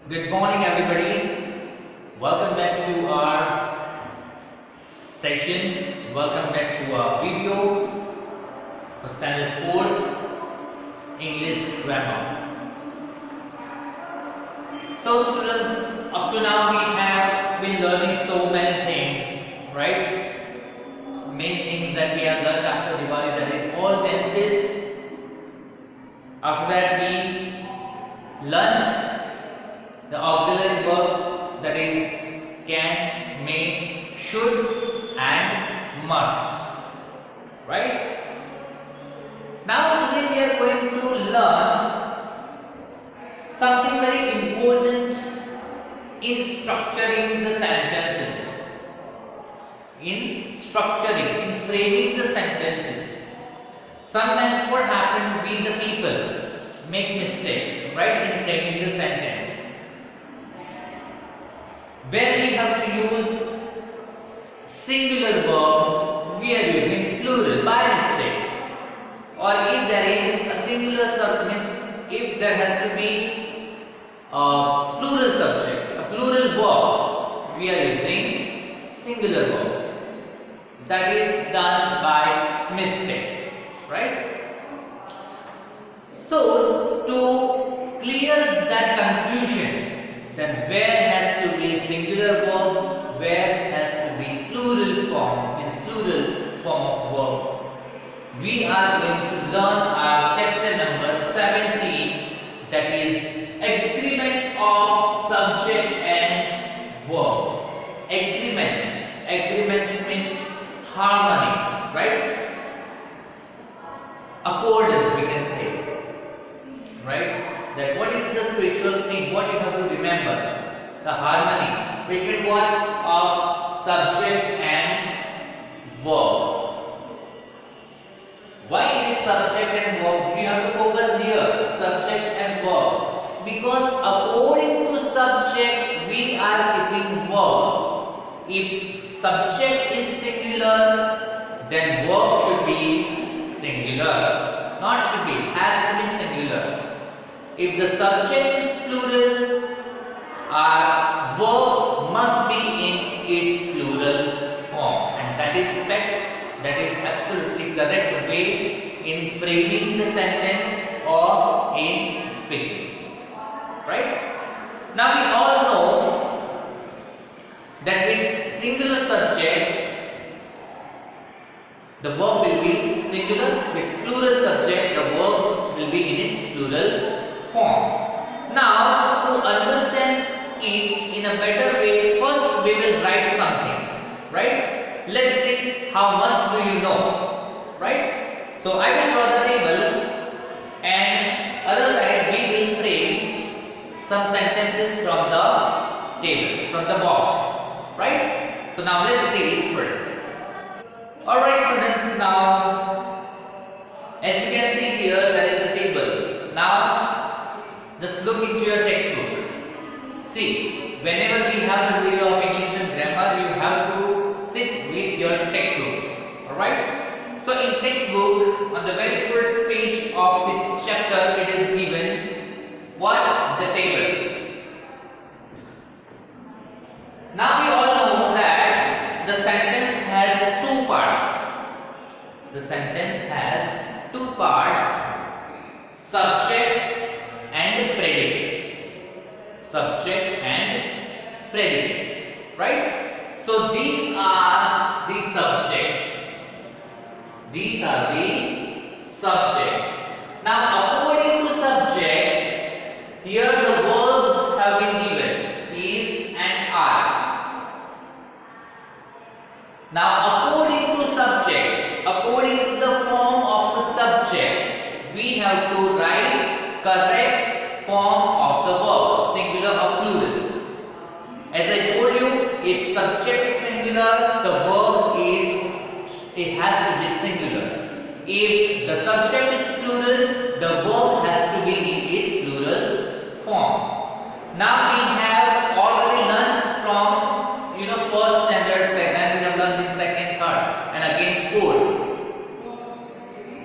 Good morning, everybody. Welcome back to our session. Welcome back to our video for Standard 4th English Grammar. So, students, up to now we have been learning so many things, right? Main things that we have learned after Diwali, that is all tenses. After that, we learned the auxiliary verb, that is can, may, should and must, right? Now today we are going to learn something very important in structuring the sentences, in framing the sentences. Sometimes what happens, we the people make mistakes, right, in framing the sentence, where we have to use singular verb, we are using plural by mistake. Or if there is a singular subject, if there has to be a plural subject, a plural verb, we are using singular verb. That is done by mistake, right? So to clear that confusion, then where has to be singular verb, where has to be plural form, means plural form of verb, we are going to learn our chapter number 17, that is agreement of subject and verb. Agreement means harmony, right? Accordance, we can say, right? That what is the spiritual thing, what you have to remember, the harmony between what of subject and verb. Why it is subject and verb? We have to focus here, subject and verb, because according to subject we are keeping verb. If subject is singular, then verb should be singular, not should be, has to be singular. If the subject is plural, our verb must be in its plural form, and that is fact, that is absolutely correct way in framing the sentence or in speaking, right? Now we all know that with singular subject the verb will be singular, with plural subject the verb will be in its plural form. Now to understand it in a better way, first we will write something, right? Let's see how much do you know, right? So I will draw the table, and other side we will frame some sentences from the table, from the box, right? So now let's see it first. Alright students, now as you can see here, there is a table. Now just look into your textbook. See, whenever we have the video of English and grammar, you have to sit with your textbooks. Alright? So in textbook, on the very first page of this chapter, it is given what? The table. Now we all know that the sentence has two parts. The sentence has two parts: subject and predicate. Subject and predicate, right? So these are the subjects. These are the subjects. Now according to subject, here the verbs have been given, is and are. Now according to subject, according to the form of the subject, we have to write correct form of the verb, singular or plural. As I told you, if subject is singular, the verb has to be singular. If the subject is plural, the verb has to be in its plural form. Now we have already learnt from first standard, then we have learnt in second, third, and again fourth,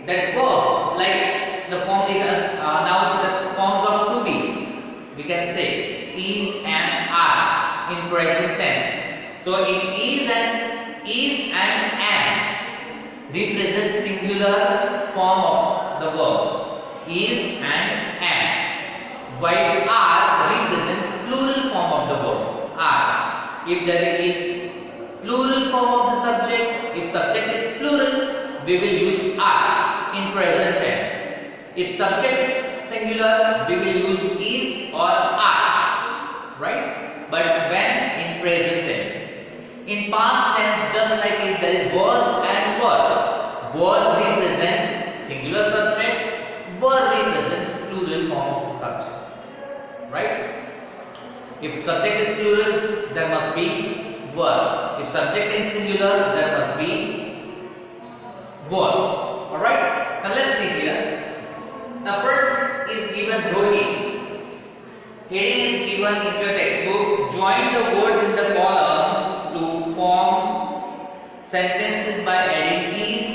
that verbs like the form is now the forms of to be, we can say is and are in present tense. So in is and am represent singular form of the verb. Is and am. While are represents plural form of the verb. Are. If there is plural form of the subject, if subject is plural, we will use are in present tense. If subject is singular, we will use is or are, right? But when in present tense. In past tense, just like if there is was and were, was represents singular subject, were represents plural form of the subject, right? If subject is plural, there must be were. If subject is singular, there must be was. Alright? Now let's see here. Now first is given Rohit. Heading is given into your textbook. Join the words in the columns to form sentences by adding is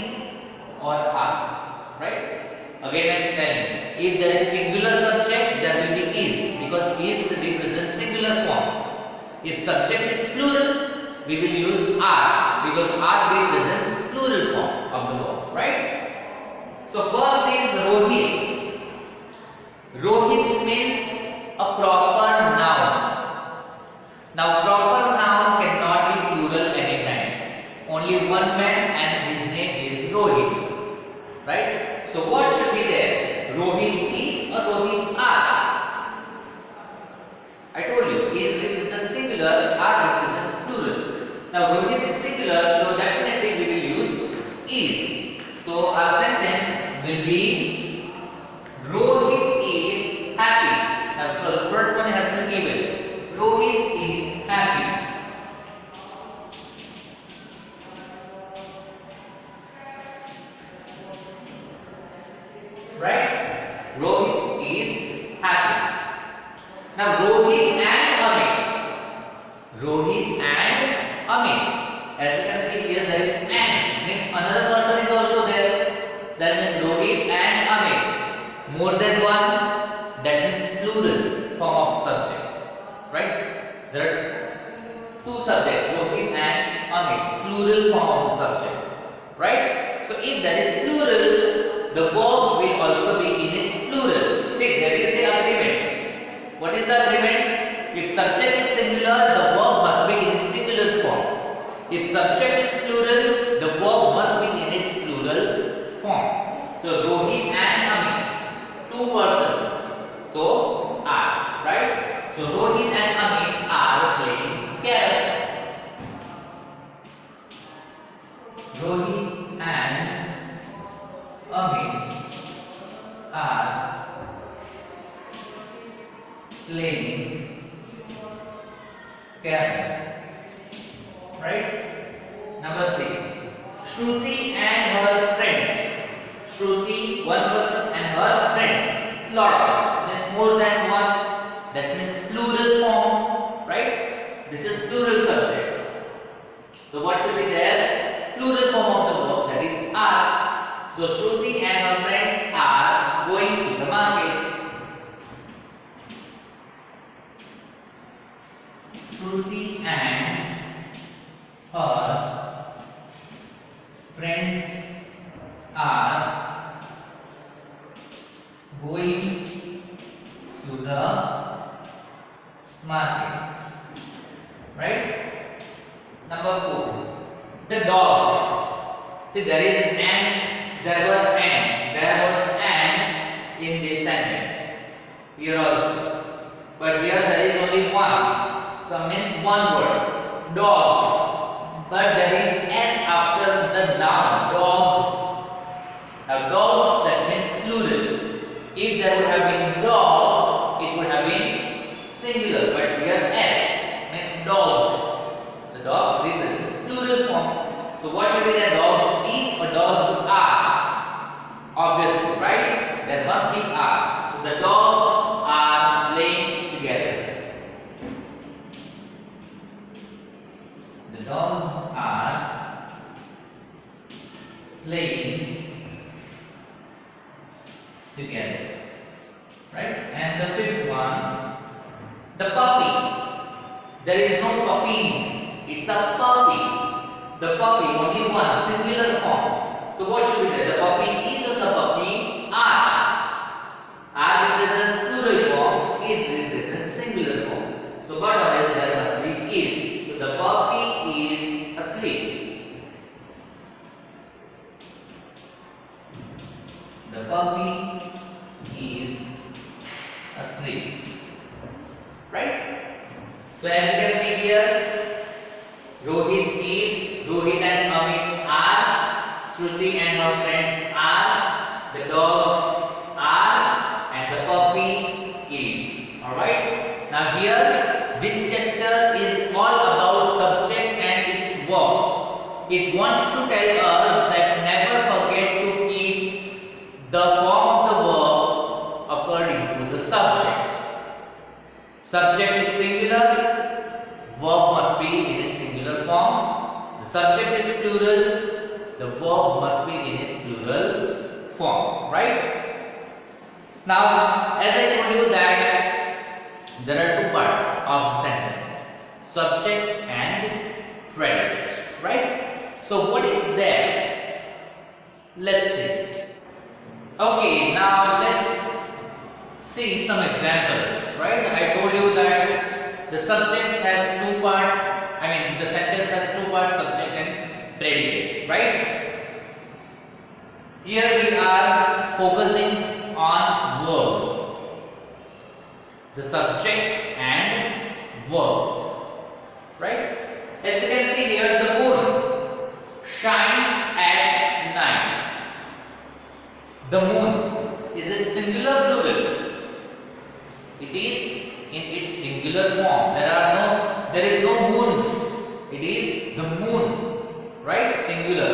or are. Right? Again I am telling you, if there is singular subject, there will be is, because is represents singular form. If subject is plural, we will use are, because are represents plural form of the verb. Right? So first is Rohit. Rohit means a proper noun. Now proper noun cannot be plural anytime. Only one man and his name is Rohit. Right? So what should be there? Rohit is or Rohit are? I told you, is represents singular, are represents plural. Now Rohit is singular, so definitely we will use is. So our sentence will be Rohit is happy. Now the first one has been given. Rohit is happy. Right? Rohit is happy. Now Rohit and Amit. Rohit and Amit. As you can see here, there is and. Means another person is also there. That means Rohit and Amit. More than one. That means plural form of subject. Right? There are two subjects, Rohit and Amit. Plural form of the subject. Right? So if there is plural, the verb will also be in its plural. See, there is the agreement. What is the agreement? If subject is singular, the verb must be in its singular form. If subject is plural, the verb must be in its plural form. So Rohit and Amit, two persons. So are, right? So Rohit and Amit are playing carrom. Rohit and Amit are playing carrom. Right? Number 3. Shruti and her friends. Shruti, one person, and her friends. Lot. Means more than one. That means plural form. Right? This is plural subject. So what should be there? Plural form of the verb, that is are. So Shruti and her friends are going to the market. Shruti and her friends are going to the market. Right? Number 4. The dogs. See, there is and, there was and, there was and in this sentence. Here also. But here there is only one. So means one word. Dogs. But there is s after the noun. Dogs. Now dogs, that means plural. If there would have been dog, it would have been singular. But here s means dogs. The dogs represents plural form. So what should be there? Dogs is or dogs are? Obviously, right? There must be are. So the dogs are playing together. The dogs are playing together. Right? And the fifth one, The puppy. There is no puppies. It's a puppy. The puppy, only one, singular form. So what should be there? The puppy is or the puppy are? Are represents plural form, is represents singular form. So what else there must be is. So the puppy is asleep. The puppy is asleep. Right? So as you can see here, Rohit and Amit are, Shruti and her friends are, the dogs are, and the puppy is. Alright? Now here, this chapter is all about subject and its verb. It wants to tell us that never forget to keep the form of the verb according to the subject. Subject is singular, verb must be in its singular form. The subject is plural, the verb must be in its plural form, right? Now, as I told you that there are two parts of the sentence, subject and predicate, right? So what is there? Let's see. Okay, now let's see some examples, right? I told you that the subject has two parts, the sentence has two parts, subject and predicate, right? Here we are focusing on verbs, the subject and verbs, right? As you can see here, the moon shines at night. The moon, is it singular, plural? It is in its singular form. There is no moons. It is the moon, right? Singular.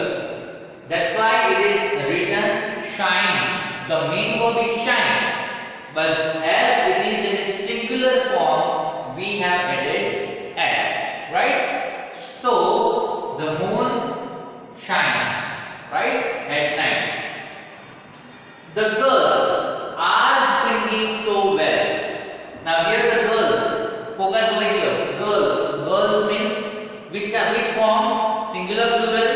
That's why it is written shines. The main verb is shine. But as it is in its singular form, we have added s, right? So the moon shines, right? At night. The girls are singing so well. Now here the girls, focus over here. Girls means which form? Singular, plural?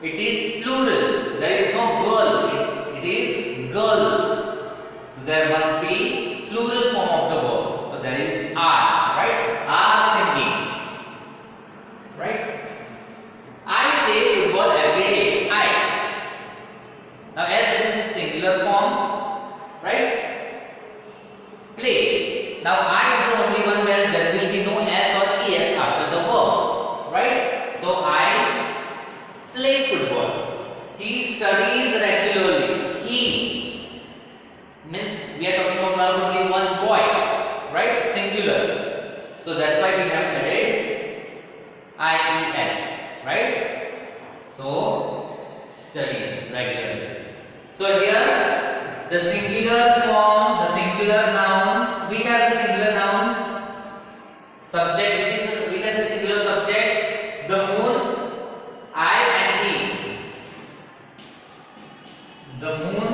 It is plural. There is no girl. It is girls. So there must be plural form of the verb. So there is are, right? Are singing, right? I play football every day. Now as it is singular form, right? Play. Now I is the only one where there will be no s or es after the verb, right? So I play football. He studies regularly. He means we are talking about only one boy, right? Singular. So that's why we have added ies, right? So studies regularly. So here the singular form, the singular nouns. Which are the singular nouns? Subject. Which are the singular subject? The moon, I and he. The moon,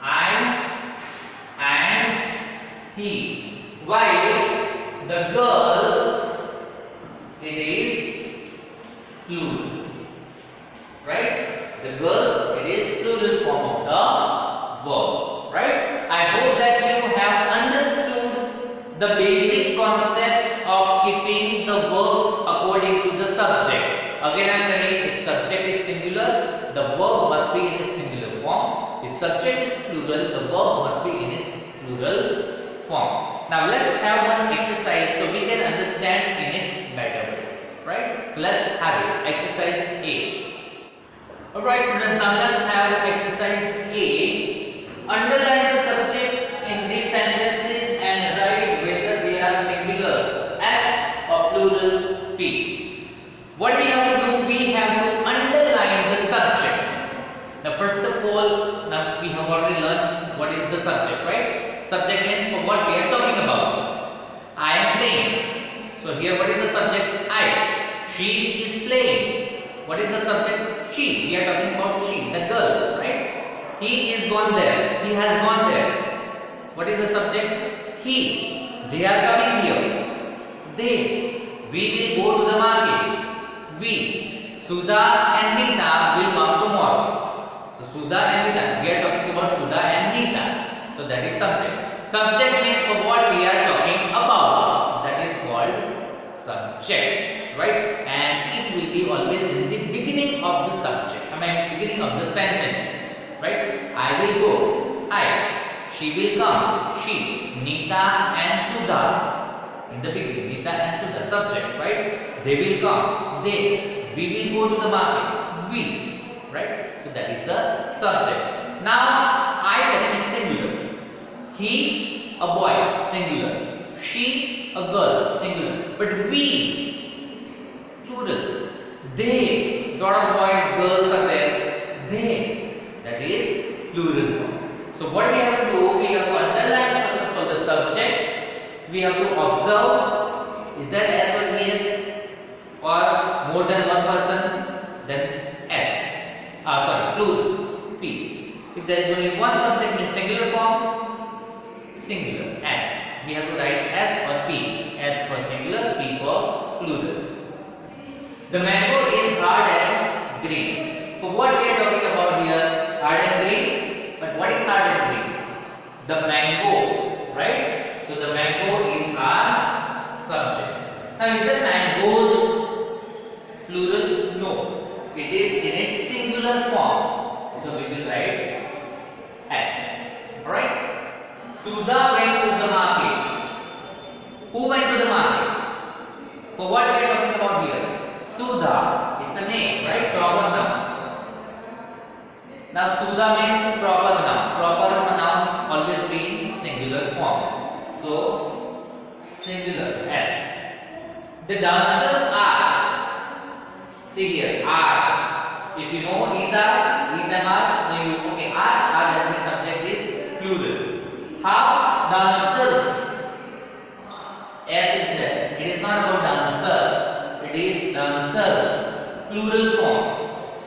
I and he. While the girls, it is plural, right? The girls, it is plural form of the verb, right? I hope that you have understood the basic concept of keeping the verbs according to the subject. Again I am telling, if subject is singular, the verb must be in its singular form. If subject is plural, the verb must be in its plural form. Now let's have one exercise so we can understand in its better way, right? So let's have it. Exercise A. Alright students, now let's have exercise A. Underline the subject in these sentences and write whether they are singular S or plural P. What we have to do? We have to underline the subject. Now first of all, now we have already learnt what is the subject, right? Subject means for what we are talking about. I am playing. So here what is the subject? I. She is playing. What is the subject? She. We are talking about she, the girl, right? He is gone there. He has gone there. What is the subject? He. They are coming here. They. We will go to the market. We. Sudha and Nita will come tomorrow. So Sudha and Nita. We are talking about Sudha and Nita. So that is subject. Subject means for what we are talking about. That is called subject, right? And it will be always in the beginning of the subject. Beginning of the sentence, right? I will go. I. She will come. She. Nita and Sudha. In the beginning, Nita and Sudha, subject, right? They will come. They. We will go to the market. We. Right? So that is the subject. Now, I, that means singular. He, a boy, singular. She, a girl, singular. But we, plural. They, lot of boys, girls are there. They, that is plural form. So what we have to do, we have to underline first of all the subject. We have to observe, is there S or ES or more than one person? Then S. Plural, P. If there is only one subject, means singular form, singular, S. We have to write S or P. S for singular, P for plural. The mango is hard and green. So what we are talking about here? Hard and green. But what is hard and green? The mango, right? So the mango is our subject. Now is the mangoes plural? No. It is in its singular form. So we will write S. Alright? Sudha went to the market. Who went to the market? For what we are talking about here? Sudha. It's a name, right? Proper noun. Now Sudha means proper noun. Proper noun always be in singular form. So singular S. The dancers are. See here, are. If you know is and are, then you okay. Are that means subject is plural. How dancers? S is there. It is not about dancer. It is dancers. Plural form.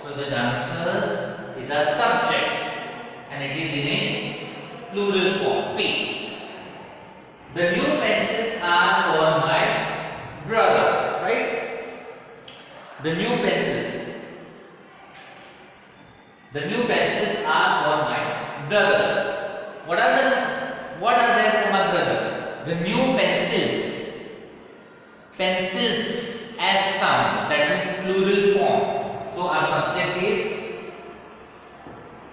So the dancers is our subject and it is in its plural form, P. The new pencils are for my brother, right? The new pencils. The new pencils are for my brother. What are there for my brother? The new pencils. Pencils as sound, that means plural form. So our subject is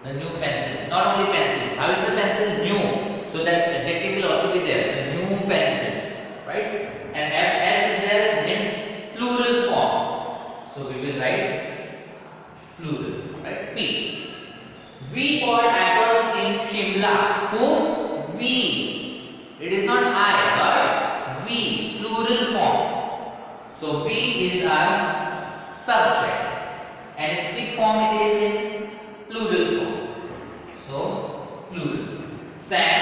the new pencils. Not only pencils. How is the pencil? New. So that adjective will also be there. The new pencils, right? And S is there, means plural form. So we will write plural, right? P. We bought apples in Shimla. Whom? We. It is not I, but we. Plural form. So we is our subject. And in which form it is in? Plural form. So plural. Sam,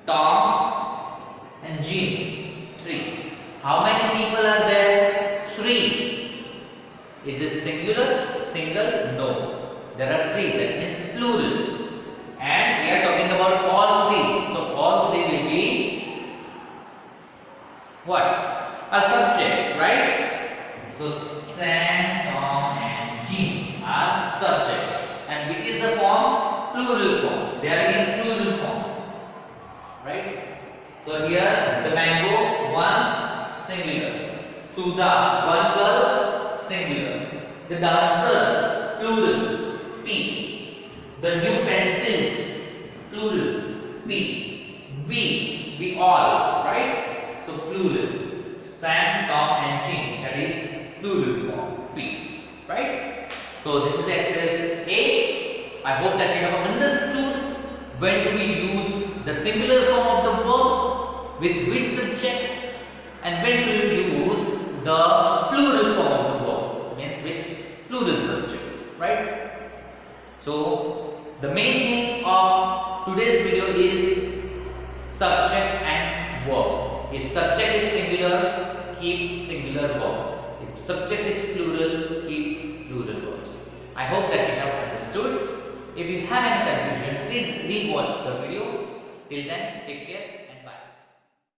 Tom and Jean. 3. How many people are there? 3. Is it singular? Single? No. There are 3. That means plural. And we are talking about all 3. So all 3 will be what? A subject, right? So Sam, Tom and Jean are subjects. And which is the form? Plural form. They are in plural form. Right? So here the mango, 1 singular. Sudha, 1 girl, singular. The dancers, plural, P. The new pencils, plural, P. We all, right? So plural. Sam, Tom and Jean, that is plural form, P. Right? So this is the exercise A. I hope that you have understood when do we use the singular form of the verb, with which subject, and when do you use the plural form of the verb, means with plural subject, right? So the main thing of today's video is subject and verb. If subject is singular, keep singular verb. If subject is plural, keep plural verbs. I hope that you have understood. If you have any confusion, please re-watch the video. Till then, take care.